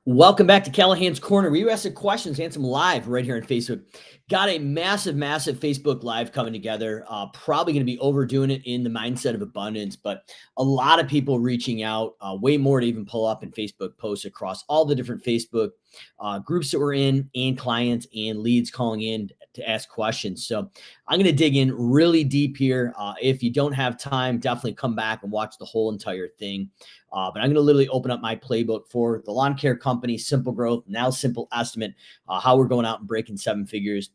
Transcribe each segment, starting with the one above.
Welcome back to Callahan's Corner, where you ask the questions, answer them live right here on Facebook. Got a massive Facebook Live coming together. Probably going to be overdoing it in the mindset of abundance, but a lot of people reaching out, way more to even pull up in Facebook posts across all the different Facebook groups that we're in, and clients and leads calling in to ask questions. So I'm going to dig in really deep here. If you don't have time, definitely come back and watch the whole entire thing. But I'm going to literally open up my playbook for the lawn care company, Simple Growth, now Simple Estimate, how we're going out and breaking seven figures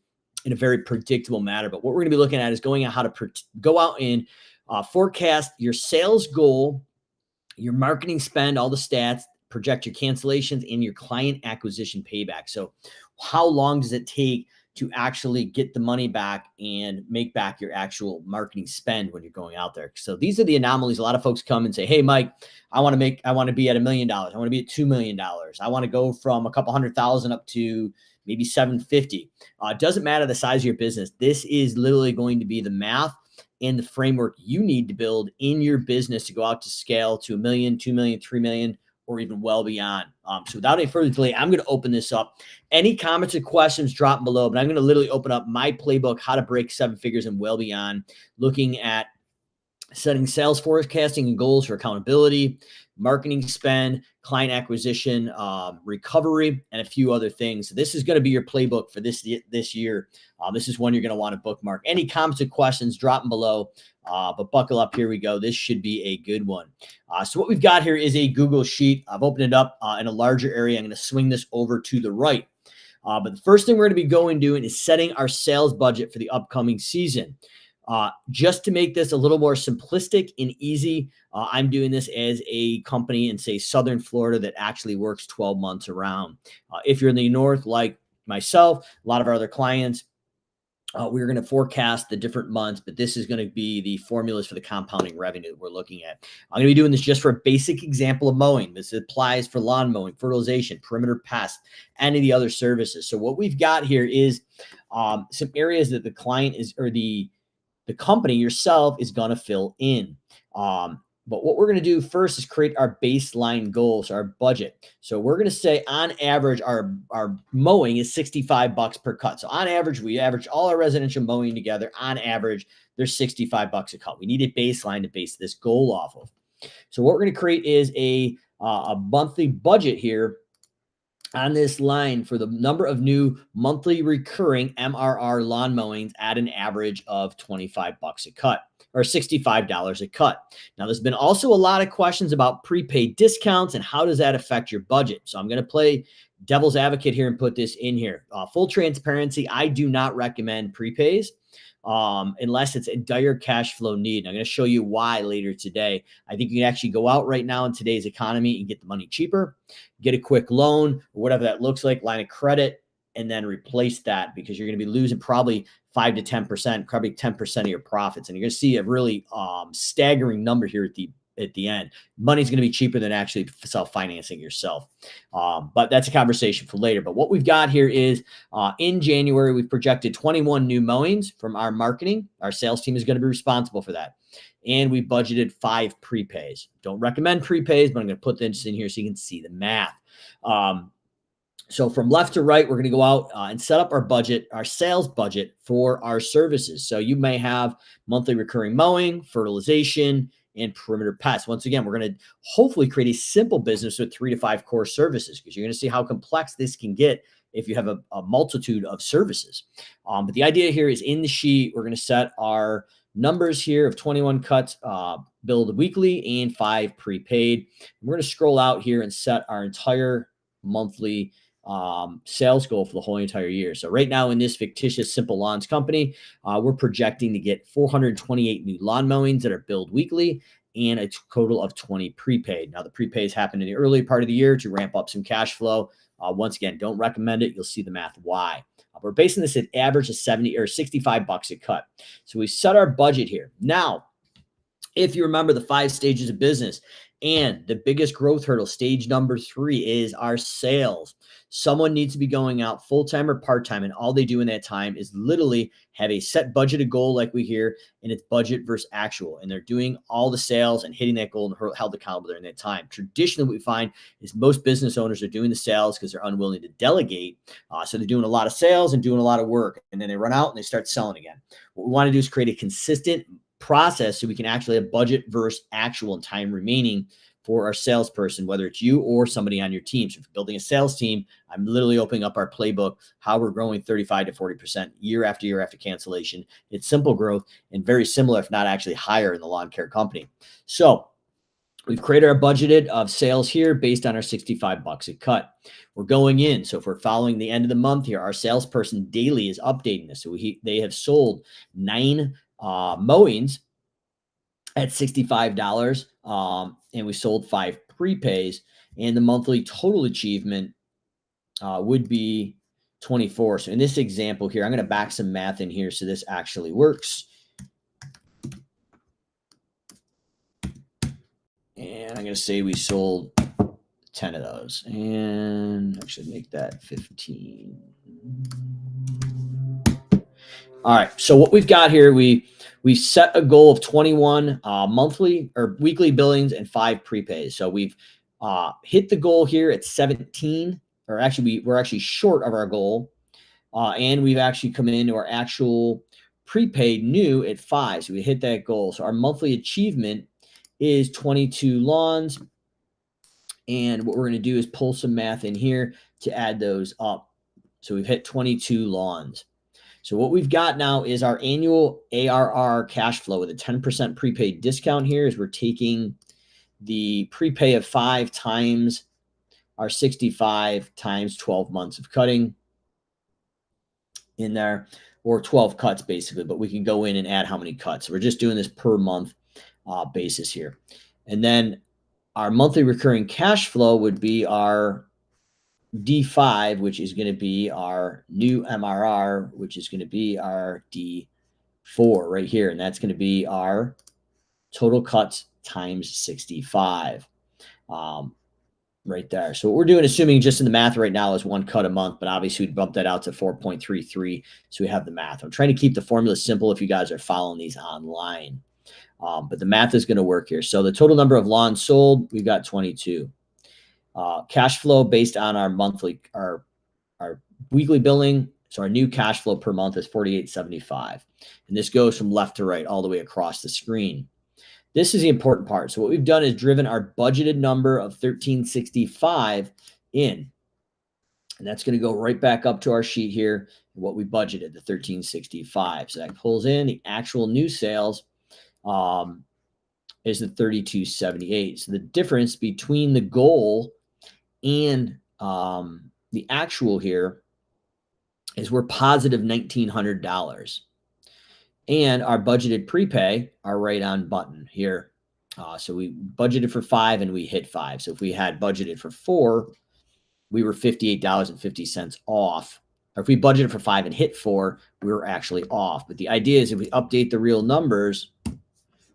in a very predictable manner. But what we're going to be looking at is going out how to go out and forecast your sales goal, your marketing spend, all the stats, project your cancellations, and your client acquisition payback. So how long does it take to actually get the money back and make back your actual marketing spend when you're going out there? So these are the anomalies. A lot of folks come and say, hey, Mike, I want to be at $1 million. I want to be at $2 million. I want to go from a couple 100,000 up to maybe 750. It doesn't matter the size of your business. This is literally going to be the math and the framework you need to build in your business to go out to scale to $1 million, $2 million, $3 million, or even well beyond. So without any further delay, I'm going to open this up. Any comments or questions, drop them below, but I'm going to literally open up my playbook, how to break seven figures and well beyond, looking at setting sales forecasting and goals for accountability, marketing spend, client acquisition, recovery, and a few other things. So this is going to be your playbook for this year. This is one you're going to want to bookmark. Any comments or questions, drop them below. But buckle up. Here we go. This should be a good one. So what we've got here is a Google Sheet. I've opened it up in a larger area. I'm going to swing this over to the right. But the first thing we're going to be doing is setting our sales budget for the upcoming season. Just to make this a little more simplistic and easy, I'm doing this as a company in, say, Southern Florida that actually works 12 months around. If you're in the North, like myself, a lot of our other clients, we're going to forecast the different months, but this is going to be the formulas for the compounding revenue that we're looking at. I'm going to be doing this just for a basic example of mowing. This applies for lawn mowing, fertilization, perimeter pest, any of the other services. So what we've got here is some areas that the client is, or the company yourself is going to fill in. But what we're going to do first is create our baseline goals, our budget. So we're going to say on average, our mowing is $65 per cut. So on average, we average all our residential mowing together. On average, there's $65 a cut. We need a baseline to base this goal off of. So what we're going to create is a monthly budget here on this line for the number of new monthly recurring MRR lawn mowings at an average of $25 a cut, or $65 a cut. Now, there's been also a lot of questions about prepaid discounts and how does that affect your budget. So I'm going to play devil's advocate here and put this in here. Full transparency, I do not recommend prepays unless it's a dire cash flow need. And I'm going to show you why later today. I think you can actually go out right now in today's economy and get the money cheaper, get a quick loan or whatever that looks like, line of credit, and then replace that, because you're going to be losing probably 5 to 10%, probably 10% of your profits. And you're going to see a really staggering number here at the end. Money's going to be cheaper than actually self-financing yourself. But that's a conversation for later. But what we've got here is in January, we've projected 21 new mowings from our marketing. Our sales team is going to be responsible for that. And we budgeted 5 prepays. Don't recommend prepays, but I'm going to put this in here so you can see the math. So from left to right, we're going to go out and set up our budget, our sales budget for our services. So you may have monthly recurring mowing, fertilization, and perimeter pests. Once again, we're going to hopefully create a simple business with 3 to 5 core services, because you're going to see how complex this can get if you have a multitude of services. But the idea here is in the sheet, we're going to set our numbers here of 21 cuts billed weekly and 5 prepaid. We're going to scroll out here and set our entire monthly sales goal for the whole entire year. So right now in this fictitious Simple Lawns company, we're projecting to get 428 new lawn mowings that are billed weekly and a total of 20 prepaid. Now the prepays happen in the early part of the year to ramp up some cash flow. Once again, don't recommend it. You'll see the math why. We're basing this at average of 70 or $65 a cut. So we set our budget here. Now, if you remember the 5 stages of business, And the biggest growth hurdle, stage number 3, is our sales. Someone needs to be going out full time or part time, and all they do in that time is literally have a set budgeted goal, like we hear, and it's budget versus actual. And they're doing all the sales and hitting that goal and held accountable during that time. Traditionally, what we find is most business owners are doing the sales because they're unwilling to delegate. So they're doing a lot of sales and doing a lot of work, and then they run out and they start selling again. What we want to do is create a consistent process so we can actually have budget versus actual and time remaining for our salesperson, whether it's you or somebody on your team. So if you're building a sales team, I'm literally opening up our playbook, how we're growing 35 to 40% year after cancellation. It's simple growth and very similar, if not actually higher, in the lawn care company. So we've created our budgeted of sales here based on our $65 a cut. We're going in. So if we're following the end of the month here, our salesperson daily is updating this. So they have sold 9 mowings at $65. And we sold 5 prepays, and the monthly total achievement would be 24. So in this example here, I'm going to back some math in here so this actually works. And I'm going to say we sold 10 of those, and I should make that 15. All right. So what we've got here, we set a goal of 21 monthly or weekly billings and 5 prepays. So we've hit the goal here at 17, or actually we're actually short of our goal. And we've actually come into our actual prepaid new at 5. So we hit that goal. So our monthly achievement is 22 lawns. And what we're going to do is pull some math in here to add those up. So we've hit 22 lawns. So what we've got now is our annual ARR cash flow with a 10% prepaid discount here, is we're taking the prepay of 5 times our 65 times 12 months of cutting in there, or 12 cuts basically, but we can go in and add how many cuts. So we're just doing this per month basis here. And then our monthly recurring cash flow would be our D5, which is going to be our new MRR, which is going to be our D4 right here. And that's going to be our total cuts times 65 right there. So what we're doing, assuming just in the math right now, is 1 cut a month, but obviously we'd bump that out to 4.33. So we have the math. I'm trying to keep the formula simple if you guys are following these online. But the math is going to work here. So the total number of lawns sold, we've got 22. Cash flow based on our monthly, our weekly billing. So our new cash flow per month is $48.75. And this goes from left to right all the way across the screen. This is the important part. So what we've done is driven our budgeted number of $13.65 in. And that's going to go right back up to our sheet here, what we budgeted, the $13.65. So that pulls in the actual new sales is the $32.78. So the difference between the goal and the actual here is we're positive $1,900. And our budgeted prepay are right on button here. So we budgeted for 5 and we hit 5. So if we had budgeted for 4, we were $58.50 off. Or if we budgeted for 5 and hit 4, we were actually off. But the idea is if we update the real numbers,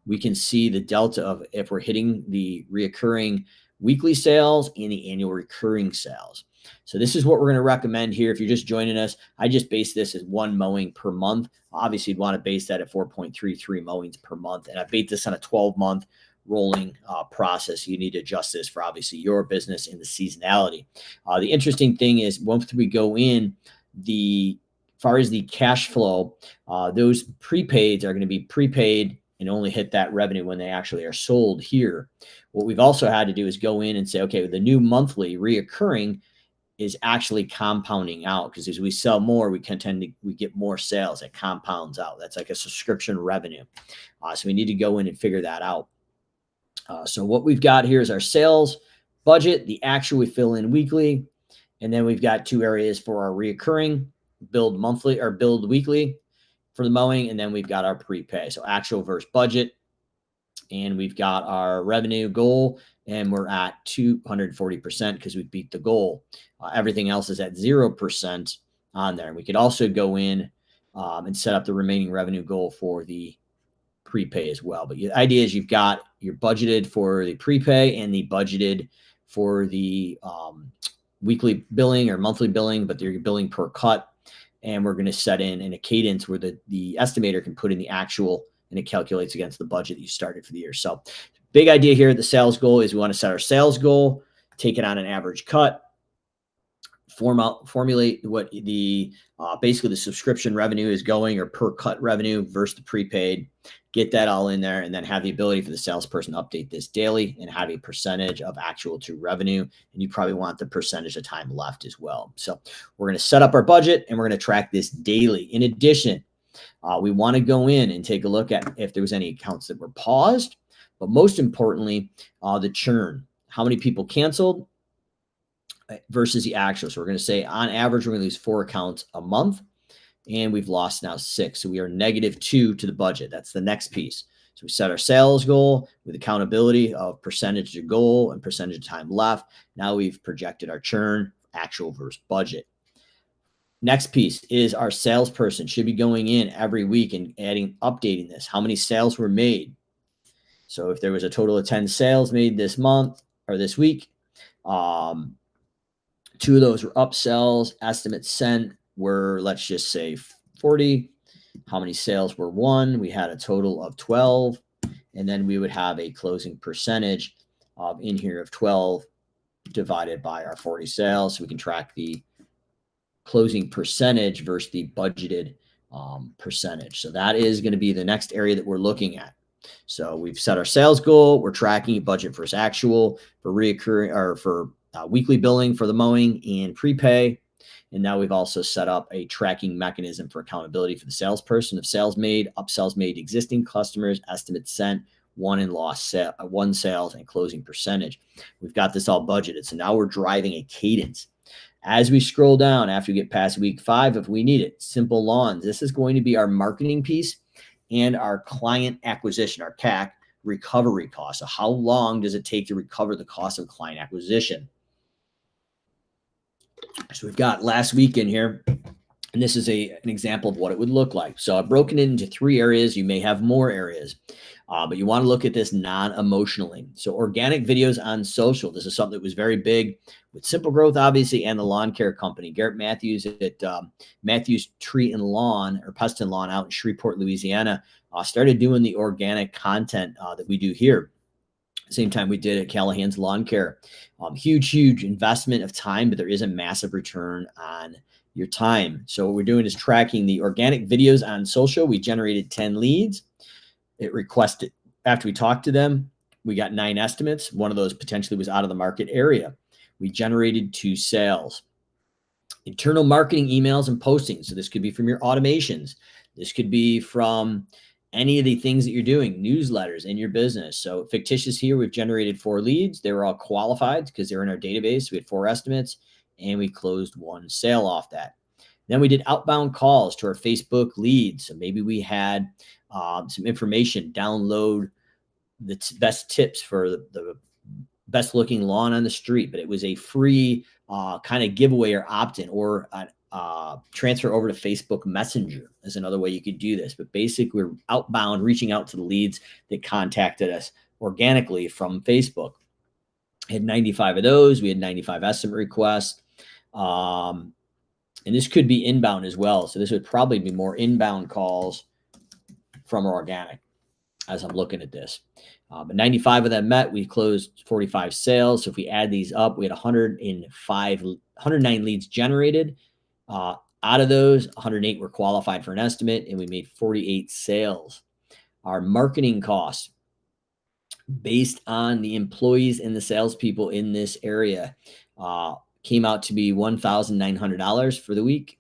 we can see the delta of if we're hitting the reoccurring weekly sales and the annual recurring sales. So this is what we're going to recommend here. If you're just joining us, I just base this as 1 mowing per month. Obviously, you'd want to base that at 4.33 mowings per month. And I base this on a 12-month rolling process. You need to adjust this for obviously your business and the seasonality. The interesting thing is once we go in, as far as the cash flow, those prepaids are going to be prepaid and only hit that revenue when they actually are sold here. What we've also had to do is go in and say, okay, the new monthly reoccurring is actually compounding out, because as we sell more, we get more sales. It compounds out. That's like a subscription revenue. So we need to go in and figure that out. So what we've got here is our sales budget, the actual we fill in weekly, and then we've got 2 areas for our reoccurring, build monthly or build weekly for the mowing, and then we've got our prepay. So actual versus budget, and we've got our revenue goal, and we're at 240% because we beat the goal. Everything else is at 0% on there. And we could also go in and set up the remaining revenue goal for the prepay as well. But the idea is you've got, your budgeted for the prepay and the budgeted for the weekly billing or monthly billing, but they're billing per cut. And we're going to set in a cadence where the estimator can put in the actual and it calculates against the budget that you started for the year. So big idea here. The sales goal is we want to set our sales goal, take it on an average cut, formulate what the basically the subscription revenue is going or per cut revenue versus the prepaid, get that all in there, and then have the ability for the salesperson to update this daily and have a percentage of actual to revenue. And you probably want the percentage of time left as well. So we're going to set up our budget and we're going to track this daily. In addition, we want to go in and take a look at if there was any accounts that were paused, but most importantly, the churn, how many people canceled versus the actual. So we're going to say on average, we're going to lose 4 accounts a month, and we've lost now 6. So we are -2 to the budget. That's the next piece. So we set our sales goal with accountability of percentage to goal and percentage of time left. Now we've projected our churn, actual versus budget. Next piece is our salesperson should be going in every week and updating this. How many sales were made? So if there was a total of 10 sales made this month or this week, 2 of those were upsells. Estimates sent were, let's just say 40. How many sales were won? We had a total of 12. And then we would have a closing percentage in here of 12 divided by our 40 sales. So we can track the closing percentage versus the budgeted percentage. So that is going to be the next area that we're looking at. So we've set our sales goal. We're tracking budget versus actual for reoccurring or for weekly billing for the mowing and prepay. And now we've also set up a tracking mechanism for accountability for the salesperson of sales made, upsells made, existing customers, estimates sent, won and lost, won sales, and closing percentage. We've got this all budgeted. So now we're driving a cadence. As we scroll down after we get past week 5, if we need it, simple lawns. This is going to be our marketing piece and our client acquisition, our CAC recovery cost. So how long does it take to recover the cost of client acquisition? So we've got last week in here, and this is an example of what it would look like. So I've broken it into 3 areas. You may have more areas, but you want to look at this non-emotionally. So organic videos on social. This is something that was very big with Simple Growth, obviously, and the lawn care company. Garrett Matthews at Matthews Tree and Lawn or Pest and Lawn out in Shreveport, Louisiana, started doing the organic content that we do here. Same time we did at Callahan's Lawn Care. Huge investment of time, but there is a massive return on your time. So what we're doing is tracking the organic videos on social. We generated 10 leads. It requested, after we talked to them, we got 9 estimates. One of those potentially was out of the market area. We generated 2 sales. Internal marketing emails and postings. So this could be from your automations. This could be from any of the things that you're doing, newsletters in your business. So fictitious here, we've generated 4 leads. They were all qualified because they're in our database. We had 4 estimates and we closed 1 sale off that. Then we did outbound calls to our Facebook leads. So maybe we had some information, download the best tips for the best looking lawn on the street, but it was a free kind of giveaway or opt-in or transfer over to Facebook Messenger is another way you could do this. But basically, we're outbound, reaching out to the leads that contacted us organically from Facebook. I had 95 of those. We had 95 estimate requests. And this could be inbound as well. So this would probably be more inbound calls from organic as I'm looking at this. But 95 of them met. We closed 45 sales. So if we add these up, we had 109 leads generated. Out of those, 108 were qualified for an estimate, and we made 48 sales. Our marketing costs based on the employees and the salespeople in this area came out to be $1,900 for the week.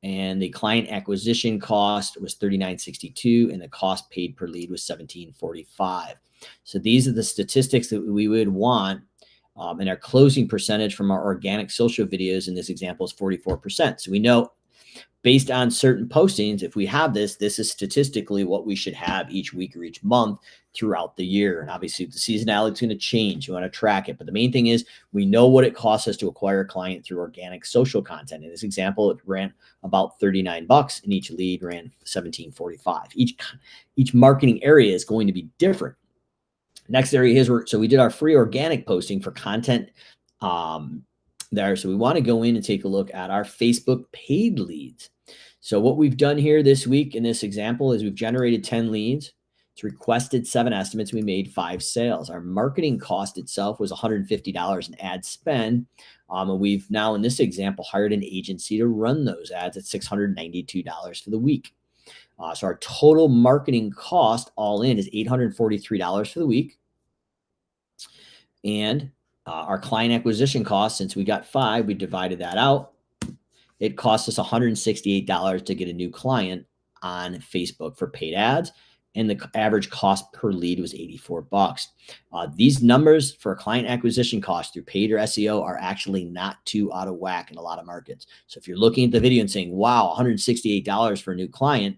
And the client acquisition cost was $39.62, and the cost paid per lead was $17.45. So these are the statistics that we would want. And our closing percentage from our organic social videos in this example is 44%. So we know based on certain postings, if we have this, this is statistically what we should have each week or each month throughout the year. And obviously the seasonality is going to change. You want to track it. But the main thing is we know what it costs us to acquire a client through organic social content. In this example, it ran about $39 and each lead ran $17.45. Each marketing area is going to be different. Next area is so we did our free organic posting for content there. So we want to go in and take a look at our Facebook paid leads. So what we've done here this week in this example is we've generated 10 leads. It's requested 7 estimates. We made 5 sales. Our marketing cost itself was $150 in ad spend. And we've now, in this example, hired an agency to run those ads at $692 for the week. So our total marketing cost all in is $843 for the week. And our client acquisition cost, since we got 5, we divided that out. It cost us $168 to get a new client on Facebook for paid ads. And the average cost per lead was $84. These numbers for client acquisition costs through paid or SEO are actually not too out of whack in a lot of markets. So if you're looking at the video and saying, wow, $168 for a new client,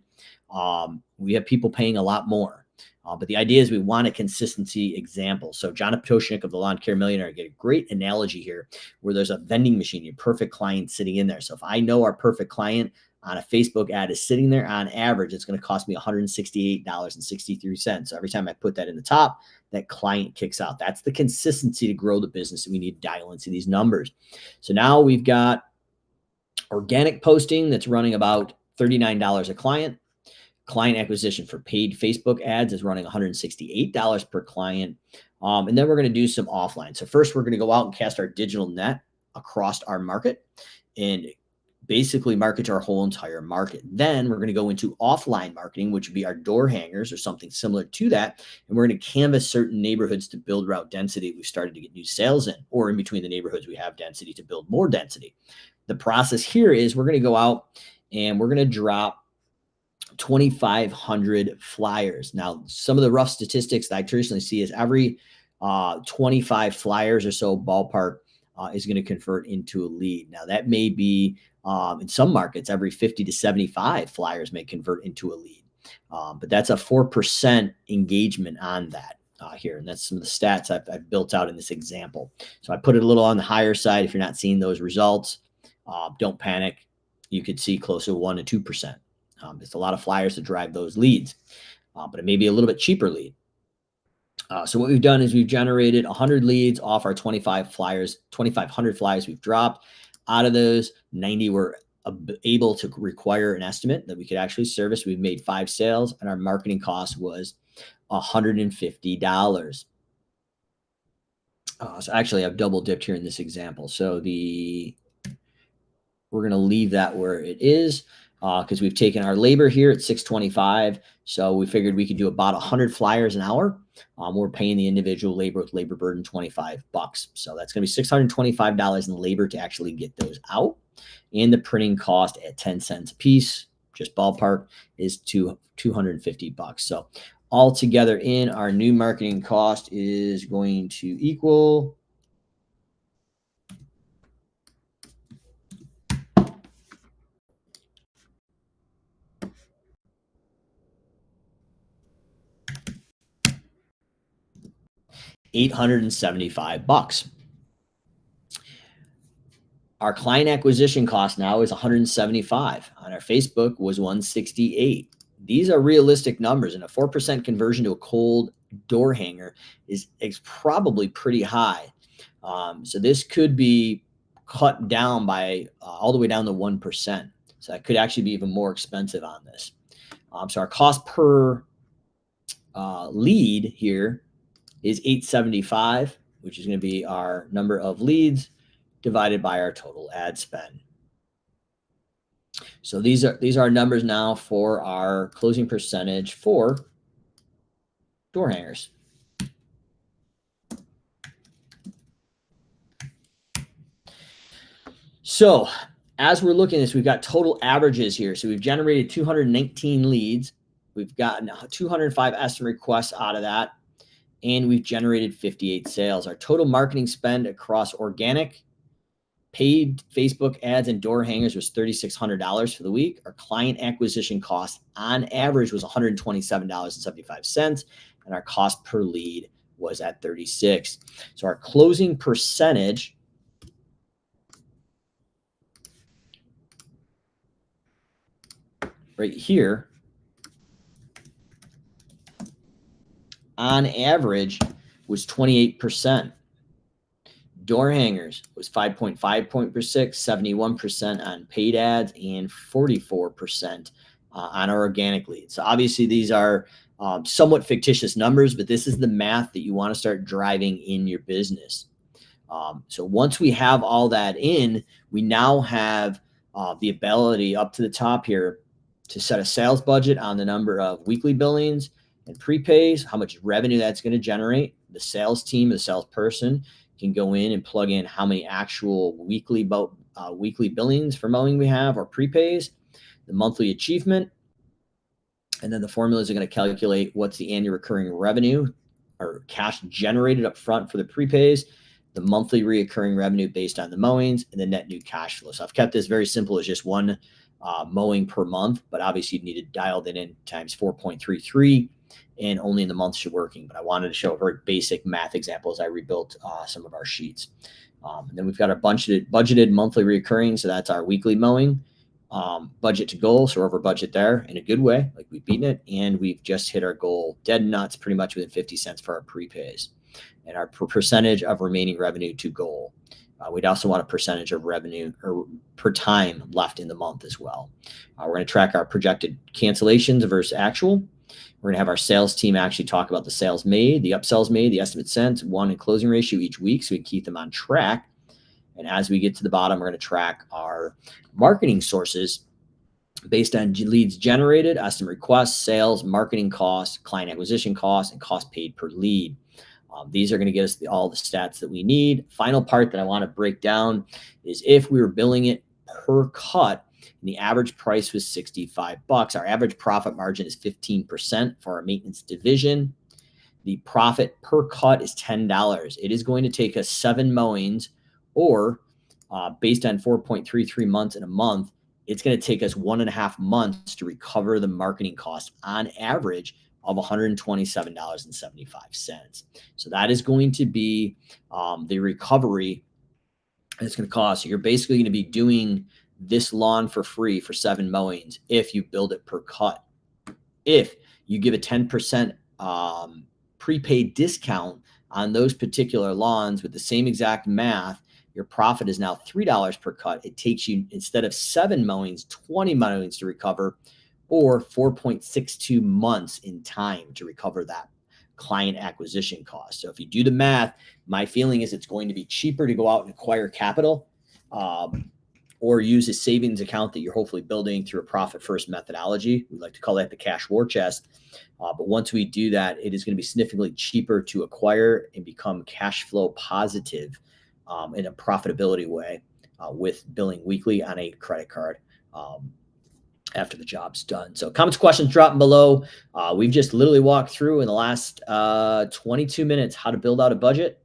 we have people paying a lot more. But the idea is we want a consistency example. So John Potoshnik of the Lawn Care Millionaire get a great analogy here where there's a vending machine, your perfect client sitting in there. So if I know our perfect client on a Facebook ad is sitting there, on average, it's going to cost me $168.63. So every time I put that in the top, that client kicks out. That's the consistency to grow the business. And we need to dial into these numbers. So now we've got organic posting that's running about $39 a client. Client acquisition for paid Facebook ads is running $168 per client. And then we're going to do some offline. So first, we're going to go out and cast our digital net across our market and basically market to our whole entire market. Then we're going to go into offline marketing, which would be our door hangers or something similar to that. And we're going to canvas certain neighborhoods to build route density. We've started to get new sales in, or in between the neighborhoods, we have density to build more density. The process here is we're going to go out and we're going to drop 2,500 flyers. Now, some of the rough statistics that I traditionally see is every 25 flyers or so ballpark is going to convert into a lead. Now, that may be in some markets, every 50 to 75 flyers may convert into a lead. But that's a 4% engagement on that here. And that's some of the stats I've built out in this example. So I put it a little on the higher side. If you're not seeing those results, don't panic. You could see closer to 1 to 2%. It's a lot of flyers to drive those leads, but it may be a little bit cheaper lead. So what we've done is we've generated 100 leads off our 2,500 flyers we've dropped. Out of those, 90 were able to require an estimate that we could actually service. We've made 5 sales, and our marketing cost was $150. So actually, I've double dipped here in this example. So we're going to leave that where it is. Because we've taken our labor here at $625. So we figured we could do about 100 flyers an hour. We're paying the individual labor with labor burden $25. So that's going to be $625 in labor to actually get those out. And the printing cost at 10 cents a piece, just ballpark, is $250. So altogether in our new marketing cost is going to equal $875. Our client acquisition cost now is $175. On our Facebook was $168. These are realistic numbers, and a 4% conversion to a cold door hanger is probably pretty high. So this could be cut down by all the way down to 1%. So that could actually be even more expensive on this. So our cost per lead here is $875, which is going to be our number of leads divided by our total ad spend. So these are numbers now for our closing percentage for door hangers. So as we're looking at this, we've got total averages here. So we've generated 219 leads. We've gotten 205 estimate requests out of that. And we've generated 58 sales. Our total marketing spend across organic, paid Facebook ads, and door hangers was $3,600 for the week. Our client acquisition cost on average was $127.75. And our cost per lead was at 36. So our closing percentage right here on average was 28%. Door hangers was 5.5 point per six, 71% on paid ads, and 44% on our organic leads. So obviously these are somewhat fictitious numbers, but this is the math that you want to start driving in your business. So once we have all that in, we now have the ability up to the top here to set a sales budget on the number of weekly billings and prepays, how much revenue that's going to generate. The sales team, the salesperson can go in and plug in how many actual weekly billings for mowing we have or prepays, the monthly achievement, and then the formulas are going to calculate what's the annual recurring revenue or cash generated up front for the prepays, the monthly reoccurring revenue based on the mowings, and the net new cash flow. So I've kept this very simple as just one mowing per month, but obviously you need to dial that in times 4.33 and only in the months you're working. But I wanted to show a very basic math example as I rebuilt some of our sheets. And then we've got our budgeted monthly reoccurring. So that's our weekly mowing. Budget to goal, so we're over budget there in a good way, like we've beaten it, and we've just hit our goal dead nuts, pretty much within 50 cents for our prepays, and our percentage of remaining revenue to goal. We'd also want a percentage of revenue or per time left in the month as well. We're going to track our projected cancellations versus actual. We're going to have our sales team actually talk about the sales made, the upsells made, the estimate sent, won, and closing ratio each week, so we can keep them on track. And as we get to the bottom, we're going to track our marketing sources based on leads generated, estimate requests, sales, marketing costs, client acquisition costs, and cost paid per lead. These are going to get us all the stats that we need. Final part that I want to break down is if we were billing it per cut and the average price was $65, our average profit margin is 15% for our maintenance division. The profit per cut is $10. It is going to take us 7 mowings, or based on 4.33 months in a month, it's going to take us 1.5 months to recover the marketing cost on average of $127.75. So that is going to be the recovery it's going to cost. So you're basically going to be doing this lawn for free for 7 mowings if you build it per cut. If you give a 10% prepaid discount on those particular lawns with the same exact math, your profit is now $3 per cut. It takes you, instead of 7 mowings, 20 mowings to recover, or 4.62 months in time to recover that client acquisition cost. So if you do the math, my feeling is it's going to be cheaper to go out and acquire capital or use a savings account that you're hopefully building through a profit first methodology. We like to call that the cash war chest. But once we do that, it is going to be significantly cheaper to acquire and become cash flow positive in a profitability way with billing weekly on a credit card after the job's done. So comments, questions, drop below. We've just literally walked through in the last 22 minutes how to build out a budget,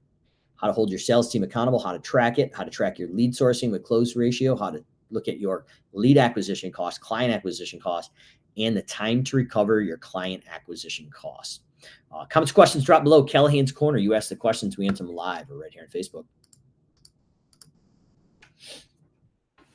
how to hold your sales team accountable, how to track it, how to track your lead sourcing with close ratio, how to look at your lead acquisition cost, client acquisition cost, and the time to recover your client acquisition costs. Comments, questions, drop below. Callahan's Corner. You ask the questions, we answer them live or right here on Facebook.